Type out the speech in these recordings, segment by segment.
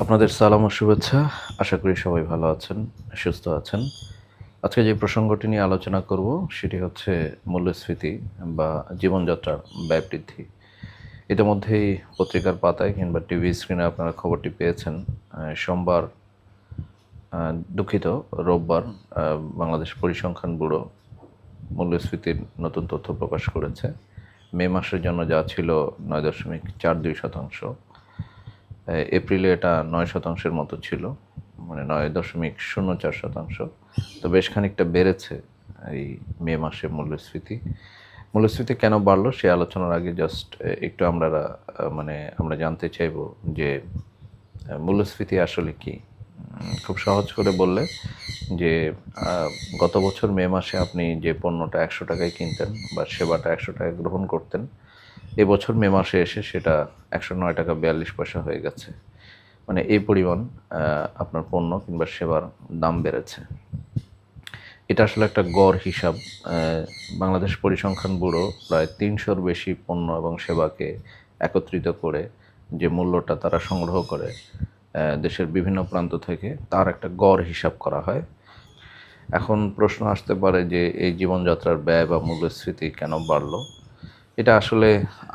আপনাদের সালাম ও শুভেচ্ছা। আশা করি সবাই ভালো আছেন, সুস্থ আছেন। আজকে যে প্রসঙ্গটি নিয়ে আলোচনা করব সেটি হচ্ছে মূল্যস্ফীতি বা জীবনযাত্রার ব্যয় বৃদ্ধি। ইতিমধ্যেই পত্রিকার পাতায় কিংবা টিভি স্ক্রিনে আপনারা খবরটি পেয়েছেন। সোমবার দুঃখিত রোববার বাংলাদেশ পরিসংখ্যান ব্যুরো মূল্যস্ফীতির নতুন তথ্য প্রকাশ করেছে। মে মাসের জন্য যা ছিল ৯.৪২%, এপ্রিলে এটা ৯% মতো ছিল, মানে ৯.০৪%। তো বেশ খানিকটা বেড়েছে এই মে মাসে মূল্যস্ফীতি কেন বাড়লো সে আলোচনার আগে জাস্ট একটু আমরা জানতে চাইব যে মূল্যস্ফীতি আসলে কি। খুব সহজ করে বললে যে গত বছর মে মাসে আপনি যে পণ্যটা ১০০ টাকায় কিনতেন বা সেবাটা ১০০ টাকায় গ্রহণ করতেন, এবছর মে মাসে এসে সেটা ১০৯.৪২ টাকা হয়ে গেছে। মানে এই পরিমাণ আপনার পণ্য কিংবা সেবার দাম বেড়েছে। এটা আসলে একটা গড় হিসাব। বাংলাদেশ পরিসংখ্যান ব্যুরো প্রায় ৩০০-র বেশি পণ্য এবং সেবাকে একত্রিত করে যে মূল্যটা তারা সংগ্রহ করে দেশের বিভিন্ন প্রান্ত থেকে, তার একটা গড় হিসাব করা হয়। এখন প্রশ্ন আসতে পারে যে এই জীবনযাত্রার ব্যয় বা মূল্যস্ফীতি কেন বাড়লো? এটা আসলে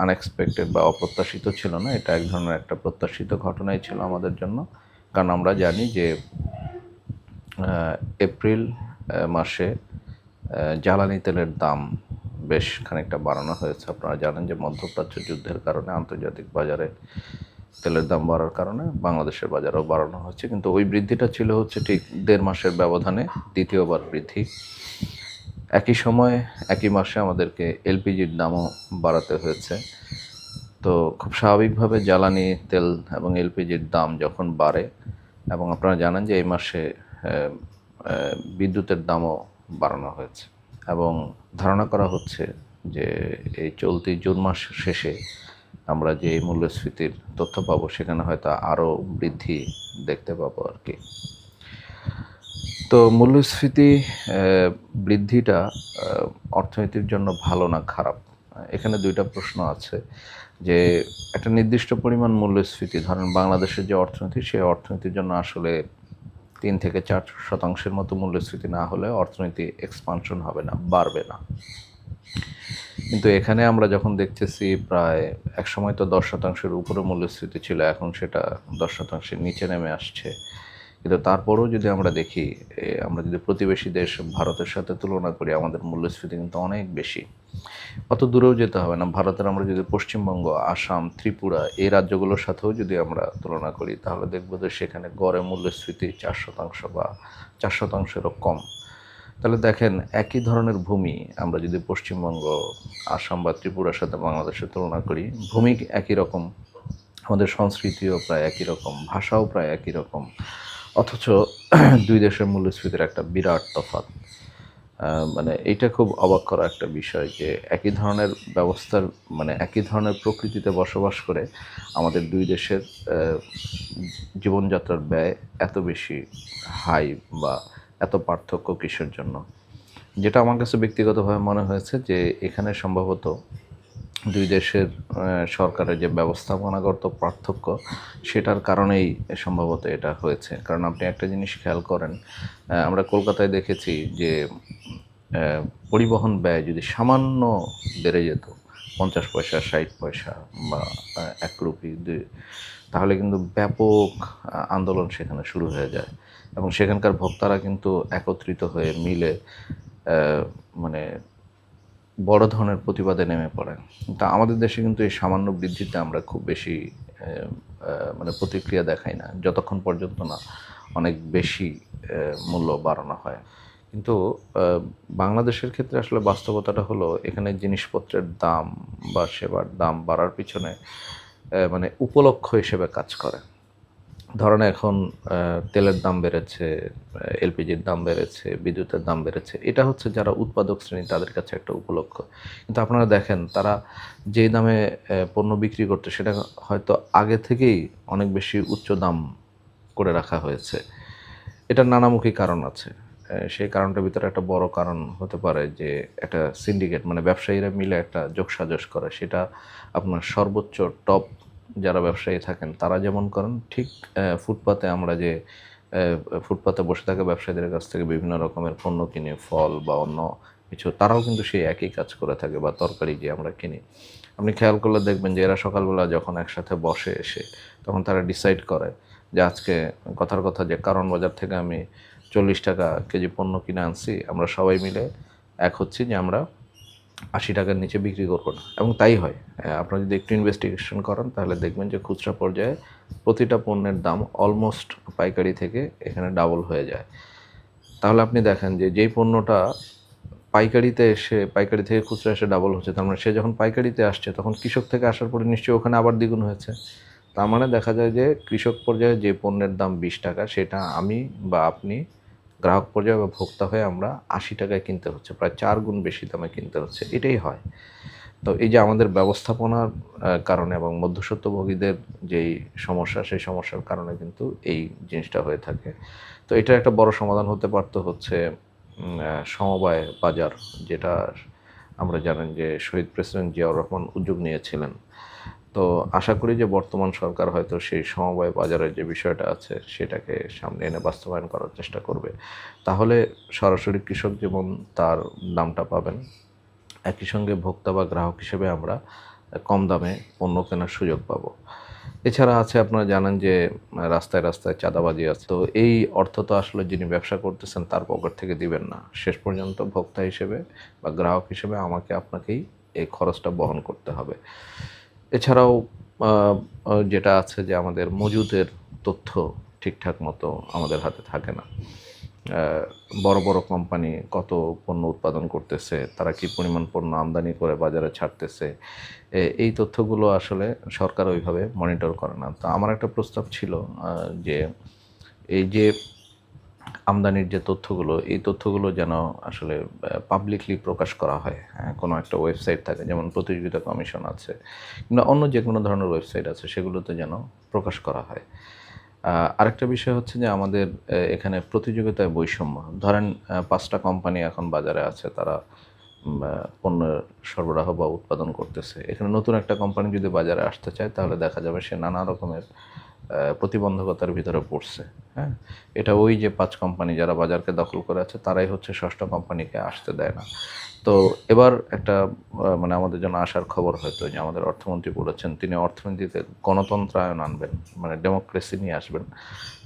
আনএক্সপেক্টেড বা অপ্রত্যাশিত ছিল না। এটা এক ধরনের একটা প্রত্যাশিত ঘটনাই ছিল আমাদের জন্য। কারণ আমরা জানি যে এপ্রিল মাসে জ্বালানি তেলের দাম বেশ খানিকটা বাড়ানো হয়েছে। আপনারা জানেন যে মধ্যপ্রাচ্য যুদ্ধের কারণে আন্তর্জাতিক বাজারে তেলের দাম বাড়ার কারণে বাংলাদেশের বাজারেও বাড়ানো হচ্ছে, কিন্তু ওই বৃদ্ধিটা ছিল হচ্ছে ঠিক ১.৫ মাসের ব্যবধানে দ্বিতীয়বার বৃদ্ধি। একই সময়ে একই মাসে আমাদেরকে এলপিজির দামও বাড়াতে হয়েছে। তো খুব স্বাভাবিকভাবে জ্বালানি তেল এবং এলপিজির দাম যখন বাড়ে, এবং আপনারা জানেন যে এই মাসে বিদ্যুতের দামও বাড়ানো হয়েছে, এবং ধারণা করা হচ্ছে যে এই চলতি জুন মাস শেষে আমরা যে মূল্যস্ফীতির তথ্য পাবো সেখানে হয়তো আরও বৃদ্ধি দেখতে পাবো আর কি। তো মূল্যস্ফীতি বৃদ্ধিটা অর্থনীতির জন্য ভালো না খারাপ? এখানে দুইটা প্রশ্ন আছে। যে একটা নির্দিষ্ট পরিমাণ মূল্যস্ফীতি, ধরেন বাংলাদেশের যে অর্থনীতি, সেই অর্থনীতির জন্য আসলে ৩-৪% মতো মূল্যস্ফীতি না হলে অর্থনীতি এক্সপানশন হবে না, বাড়বে না। কিন্তু এখানে আমরা যখন দেখতেছি প্রায় একসময় তো ১০%-এর উপরে মূল্যস্ফীতি ছিল, এখন সেটা ১০%-এর নিচে নেমে আসছে। কিন্তু তারপরেও যদি আমরা দেখি, আমরা যদি প্রতিবেশী দেশ ভারতের সাথে তুলনা করি, আমাদের মূল্যস্ফীতি কিন্তু অনেক বেশি। অত দূরেও যেতে হবে না। ভারতের আমরা যদি পশ্চিমবঙ্গ, আসাম, ত্রিপুরা এই রাজ্যগুলোর সাথেও যদি আমরা তুলনা করি, তাহলে দেখব যে সেখানে গড়ে মূল্যস্ফীতি ৪% বা ৪%-এরও কম। তাহলে দেখেন, একই ধরনের ভূমি আমরা যদি পশ্চিমবঙ্গ, আসাম বা ত্রিপুরার সাথে বাংলাদেশের তুলনা করি, ভূমি একই রকম, আমাদের সংস্কৃতিও প্রায় একই রকম, ভাষাও প্রায় একই রকম, অথচ দুই দেশের মূল্যস্ফীতির একটা বিরাট তফাৎ। মানে এইটা খুব অবাক করা একটা বিষয় যে একই ধরনের ব্যবস্থার, মানে একই ধরনের প্রকৃতিতে বসবাস করে আমাদের দুই দেশের জীবনযাত্রার ব্যয় এত বেশি হাই বা এত পার্থক্য কিসের জন্য? যেটা আমার কাছে ব্যক্তিগতভাবে মনে হয়েছে যে এখানে সম্ভবত দুই দেশের সরকারের যে ব্যবস্থাপনাগত পার্থক্য, সেটার কারণেই সম্ভবত এটা হয়েছে। কারণ আপনি একটা জিনিস খেয়াল করেন, আমরা কলকাতায় দেখেছি যে পরিবহন ব্যয় যদি সামান্য বেড়ে যেত, ৫০ পয়সা, ৬০ পয়সা বা ১ রুপি, তাহলে কিন্তু ব্যাপক আন্দোলন সেখানে শুরু হয়ে যায়, এবং সেখানকার ভোক্তারা কিন্তু একত্রিত হয়ে মিলে মানে বড় ধরনের প্রতিবাদে নেমে পড়ে। তা আমাদের দেশে কিন্তু এই সামান্য বৃদ্ধিতে আমরা খুব বেশি মানে প্রতিক্রিয়া দেখাই না, যতক্ষণ পর্যন্ত না অনেক বেশি মূল্য বাড়ানো হয়। কিন্তু বাংলাদেশের ক্ষেত্রে আসলে বাস্তবতাটা হলো, এখানে জিনিসপত্রের দাম বা সেবার দাম বাড়ার পিছনে মানে উপলক্ষ হিসেবে কাজ করে। ধরেন এখন তেলের দাম বেড়েছে, এলপিজির দাম বেড়েছে, বিদ্যুতের দাম বেড়েছে। এটা হচ্ছে যারা উৎপাদক শ্রেণী তাদের কাছে একটা উপলক্ষ। কিন্তু আপনারা দেখেন তারা যেই দামে পণ্য বিক্রি করতো, সেটা হয়তো আগে থেকেই অনেক বেশি উচ্চ দাম করে রাখা হয়েছে। এটার নানামুখী কারণ আছে। সেই কারণটার ভিতরে একটা বড় কারণ হতে পারে যে একটা সিন্ডিকেট, মানে ব্যবসায়ীরা মিলে একটা যোগসাজশ করে, সেটা আপনার সর্বোচ্চ টপ যারা ব্যবসায়ী থাকেন তারা যেমন করেন, ঠিক ফুটপাতে আমরা যে ফুটপাতে বসে থাকা ব্যবসায়ীদের কাছ থেকে বিভিন্ন রকমের পণ্য কিনি, ফল বা অন্য কিছু, তারাও কিন্তু সেই একই কাজ করে থাকে, বা তরকারি যে আমরা কিনি। আপনি খেয়াল করলে দেখবেন যে এরা সকালবেলা যখন একসাথে বসে এসে, তখন তারা ডিসাইড করে যে আজকে কথার কথা যে কারণ বাজার থেকে আমি 40 টাকা কেজি পণ্য কিনে আনছি, আমরা সবাই মিলে এক হচ্ছি যে আমরা 80 টাকার নিচে বিক্রি করবো না। এবং তাই হয়। আপনারা যদি একটু ইনভেস্টিগেশন করেন তাহলে দেখবেন যে খুচরা পর্যায়ে প্রতিটা পণ্যের দাম অলমোস্ট পাইকারি থেকে এখানে ডাবল হয়ে যায়। তাহলে আপনি দেখেন যে যেই পণ্যটা পাইকারিতে এসে, পাইকারি থেকে খুচরা এসে ডাবল হচ্ছে, তার মানে সে যখন পাইকারিতে আসছে তখন কৃষক থেকে আসার পরে নিশ্চয়ই ওখানে আবার দ্বিগুণ হয়েছে। তার মানে দেখা যায় যে কৃষক পর্যায়ে যে পণ্যের দাম 20 টাকা, সেটা আমি বা আপনি গ্রাহক পর্যায়ে বা ভোক্তা হয়ে আমরা 80 টাকায় কিনতে হচ্ছে, প্রায় 4 গুণ বেশি দামে কিনতে হচ্ছে। এটাই হয়। তো এই যে আমাদের ব্যবস্থাপনার কারণে এবং মধ্যস্বত্বভোগীদের যেই সমস্যা, সেই সমস্যার কারণে কিন্তু এই জিনিসটা হয়ে থাকে। তো এটার একটা বড় সমাধান হতে পারত হচ্ছে সমবায় বাজার, যেটা আমরা জানেন যে শহীদ প্রেসিডেন্ট জিয়াউর রহমান উদ্যোগ নিয়েছিলেন। তো আশা করি যে বর্তমান সরকার হয়তো সেই সমবায় বাজারের যে বিষয়টা আছে সেটাকে সামনে এনে বাস্তবায়ন করার চেষ্টা করবে। তাহলে সরাসরি কৃষক যেমন তার দামটা পাবেন, একই সঙ্গে ভোক্তা বা গ্রাহক হিসেবে আমরা কম দামে পণ্য কেনার সুযোগ পাবো। এছাড়া আছে, আপনারা জানেন যে রাস্তায় রাস্তায় চাঁদাবাজি আছে। তো এই অর্থ তো আসলে যিনি ব্যবসা করতেছেন তার পকেট থেকে দিবেন না। শেষ পর্যন্ত ভোক্তা হিসেবে বা গ্রাহক হিসেবে আমাকে আপনাকেই এই খরচটা বহন করতে হবে। এছাড়াও যেটা আছে যে আমাদের মজুদের তথ্য ঠিকঠাক মতো আমাদের হাতে থাকে না। বড় বড় কোম্পানি কত পণ্য উৎপাদন করতেছে, তারা কি পরিমাণ পণ্য আমদানি করে বাজারে ছাড়তেছে, এই তথ্যগুলো আসলে সরকার ওইভাবে মনিটর করে না। তো আমার একটা প্রস্তাব ছিল যে এই যে আমদানির যে তথ্যগুলো, এই তথ্যগুলো যেন আসলে পাবলিকলি প্রকাশ করা হয়। হ্যাঁ, কোনো একটা ওয়েবসাইট থাকে, যেমন প্রতিযোগিতা কমিশন আছে কিংবা অন্য যে কোনো ধরনের ওয়েবসাইট আছে, সেগুলোতে যেন প্রকাশ করা হয়। আরেকটা বিষয় হচ্ছে যে আমাদের এখানে প্রতিযোগিতায় বৈষম্য। ধরেন 5টা কোম্পানি এখন বাজারে আছে, তারা পণ্য সরবরাহ বা উৎপাদন করতেছে। এখানে নতুন একটা কোম্পানি যদি বাজারে আসতে চায়, তাহলে দেখা যাবে সে নানা রকমের প্রতিবন্ধকতার ভিতরে পড়ছে। হ্যাঁ, এটা ওই যে 5 কোম্পানি যারা বাজারকে দখল করে আছে, তারাই হচ্ছে 6টা কোম্পানিকে আসতে দেয় না। তো এবার একটা মানে আমাদের জন্য আসার খবর হয়তো যে আমাদের অর্থমন্ত্রী বলেছেন তিনি অর্থনীতিতে গণতন্ত্রায়ন আনবেন, মানে ডেমোক্রেসি নিয়ে আসবেন।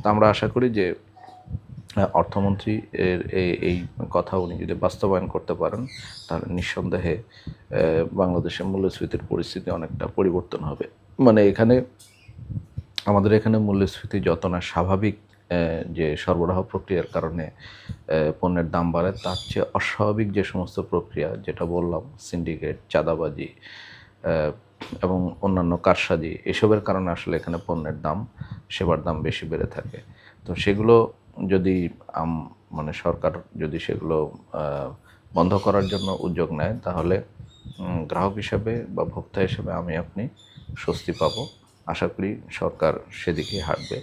তো আমরা আশা করি যে অর্থমন্ত্রী এর এই কথা উনি যদি বাস্তবায়ন করতে পারেন, তাহলে নিঃসন্দেহে বাংলাদেশের মূল্যস্ফীতির পরিস্থিতি অনেকটা পরিবর্তন হবে। মানে আমাদের এখানে মূল্যস্ফীতি যত না স্বাভাবিক, যে সরবরাহ প্রক্রিয়ার কারণে পণ্যের দাম বাড়ে, তার চেয়ে অস্বাভাবিক যে সমস্ত প্রক্রিয়া, যেটা বললাম, সিন্ডিকেট, চাঁদাবাজি এবং অন্যান্য কারসাজি, এসবের কারণে আসলে এখানে পণ্যের দাম, সেবার দাম বেশি বেড়ে থাকে। তো সেগুলো যদি মানে সরকার যদি সেগুলো বন্ধ করার জন্য উদ্যোগ নেয়, তাহলে গ্রাহক হিসেবে বা ভোক্তা হিসেবে আমি আপনি স্বস্তি পাবো। আশা করি সরকার সেদিকেই হাঁটবে।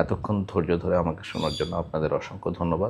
এতক্ষণ ধৈর্য ধরে আমাকে শোনার জন্য আপনাদের অসংখ্য ধন্যবাদ।